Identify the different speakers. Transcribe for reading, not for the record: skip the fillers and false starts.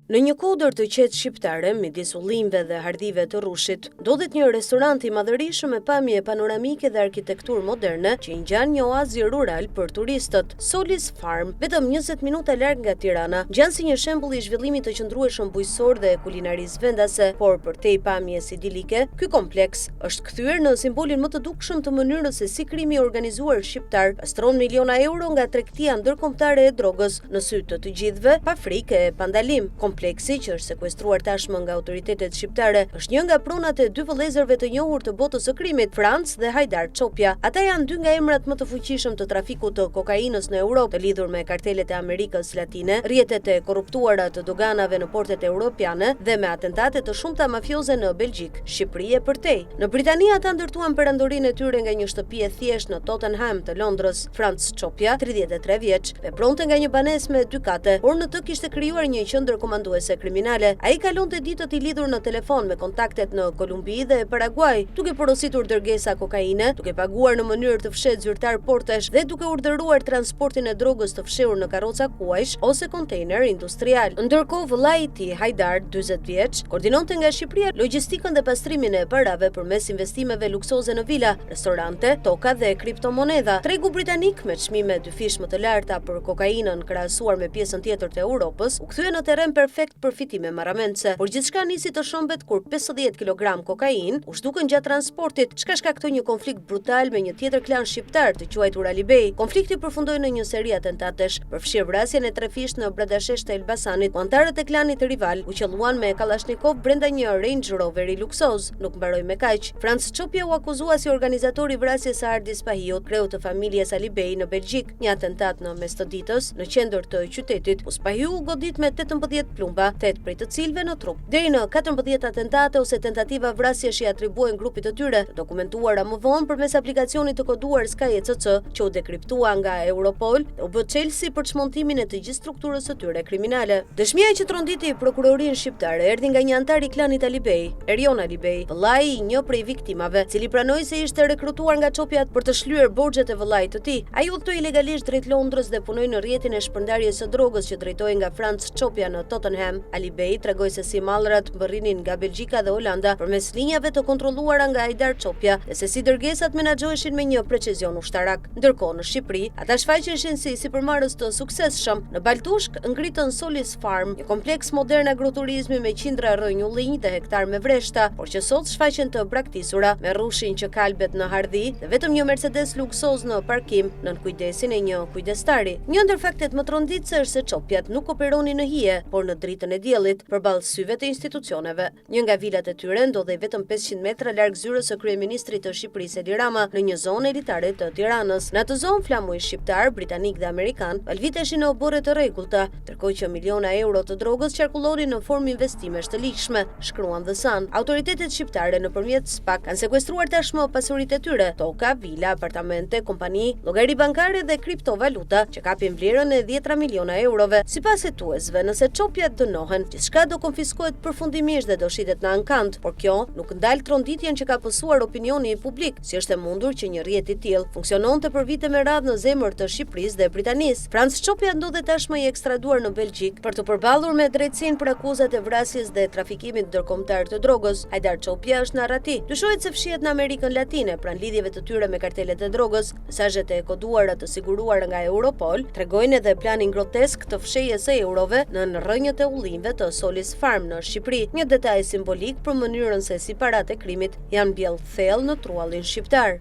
Speaker 1: Në një kodër të qetë shqiptare, midis ullinjve dhe hardhive të Rrushit, ndodhet një restorant i madhërisëm me pamje panoramike dhe arkitekturë moderne që i ngjan një oazë rural për turistët. Solis Farm, vetëm 20 minuta larg nga Tirana, ngjan si një shembull i zhvillimit të qëndrueshëm bujqësor dhe kulinarisë vendase, por përtej pamjes idilike, ky kompleks është kthyer në simbolin më të dukshëm të mënyrës se si krimi i organizuar shqiptar pastron miliona euro nga tregtia ndërkombëtare e drogës në sy të gjithëve, pa frikë e pa ndalim. Kompleksi, që është sekuestruar tashmë nga autoritetet shqiptare, është një nga pronat e dy vëllezërve të njohur të botës së krimit, Franc dhe Hajdar Çopja. Ata janë dy nga emrat më të fuqishëm të trafikut të kokainës në Europë, të lidhur me kartelet e Amerikës Latine, rrjetet e korruptuara të doganave në portet europiane dhe me atentate të shumta mafioze në Belgjik, Shqipëri e përtej. Në Britani ata ndërtuan perandorinë e tyre nga një shtëpi e thjeshtë në Tottenham të Londrës. Franc Çopja, 33 vjeç, vepronte nga një banesë me 2 kate, por në të kishte krijuar një qendër komanduese kriminale. Ai kalonte ditët i lidhur në telefon me kontaktet në Kolumbi dhe Paraguay, duke porositur dërgesa kokaine, duke paguar në mënyrë të fshehtë zyrtar portesh dhe duke urdhëruar transportin e drogës të fshehur në karroca kuajsh ose kontejner industrial. Ndërkohë, vëllai i tij, Hajdar, 40 vjeç, koordinonte nga Shqipëria logjistikën dhe pastrimin e parave përmes investimeve luksoze në vila, restorante, toka dhe kriptomonedha. Tregu britanik me çmime dyfish më të larta për kokainën krahasuar me pjesën tjetër të Europës, u kthye në terren perfekt për fitime marramendse, por gjithçka nisi të shëmbet kur 50 kg kokain u zhdukën gjatë transportit, çka shkaktoi një konflikt brutal me një tjetër klan shqiptar të quajtur Ali Bey. Konflikti përfundoi në një seri atentatesh, përfshir vrasjen e 3 fisht në Bradashesh të Elbasanit, ku antarët e klanit rival u qelluan me Kalashnikov brenda një Range Roveri luksoz. Nuk mbaroi me kaq. Franc Çopja u akuzua si organizatori i vrasjes së Ardi Spahiut, kreu të familjes Ali Bey në Belgjik, një atentat në mes të ditës në qendër të qytetit, ku Spahiu u godit me 18 plumba, 8 prej të cilëve në trup. Deri në 14 atentate ose tentativa vrasjesh i atribuohen grupit të tyre, të dokumentuara më vonë përmes aplikacionit të koduar SkyECC, që u dekriptua nga Europol dhe u bë çelësi për çmontimin e të gjithë strukturës së tyre kriminale. Dëshmia që tronditi prokurorinë shqiptare erdhi nga një antar i klanit Ali Bey, Erion Ali Bey, vëllai i një prej viktimave, cili pranoi se ishte rekrutuar nga Çopja për të shlyer borxhet e vëllait të tij. Ai udhtoi ilegalisht drejt Londrës dhe punoi në rrjetin e shpërndarjes së drogës që drejtohej nga Franc Çopja në Tottenham. Ali Bey tregoi se si mallrat mbërrinin nga Belgjika dhe Holanda përmes linjave të kontrolluara nga Hajdar Çopja dhe se si dërgesat menaxhoheshin me një precizion ushtarak. Ndërkohë në Shqipëri, ata shfaqeshin si sipërmarrës të suksesshëm. Në Baltushk ngritën Solis Farm, një kompleks modern agroturizmi me qindra rrënj ullinj dhe hektar me vreshta, por që sot shfaqen të braktisura me rrushin që kalbet në hardhi dhe vetëm një Mercedes luksoz në parkim nën kujdesin e një kujdestari. Një ndër faktet më tronditëse është se Çopjat nuk operonin në hije, por në dritën e diellit, përballë syve të institucioneve. Një nga vilat e tyre ndodhej vetëm 500 metra larg zyrës së kryeministrit të Shqipërisë Edi Rama, në një zonë elitare të Tiranës. Në atë zonë flamuj shqiptar, britanik dhe amerikan palviteshin në oborre të rregullta, ndërkohë që miliona euro të drogës qarkullonin në formë investimesh të ligjshme, shkruan The Sun. Autoritetet shqiptare nëpërmjet SPAK kanë sekuestruar tashmë pasuritë e tyre, toka, vila, apartamente, kompani, llogari bankare dhe kriptovaluta që kapin vlerën e 10 miliona eurove. Sipas hetuesve, nëse Çopjat dënohen, gjithçka do konfiskohet përfundimisht dhe do shitet në ankant, por kjo nuk ndal tronditjen që ka pësuar opinioni publik, si është e mundur që një rrjet i tillë funksiononte për vite me radhë në zemër të Shqipërisë dhe Britanisë. Franc Çopja ndodhet tashmë i ekstraduar në Belgjik për të përballur me drejtësinë për akuzat e vrasjes dhe trafikimit ndërkombëtar të drogës. Hajdar Çopja është në arrati. Dyshohet se fshihet në Amerikën Latine pranë lidhjeve të tyre me kartelet e drogës. Mesazhet e koduara të siguruara nga Europol tregojnë edhe planin grotesk të fshehjes së eurove në rrënjët e ullinjve të Solis Farm në Shqipëri, një detaj simbolik për mënyrën se si paratë e krimit janë mbjellë thellë në truallin shqiptar.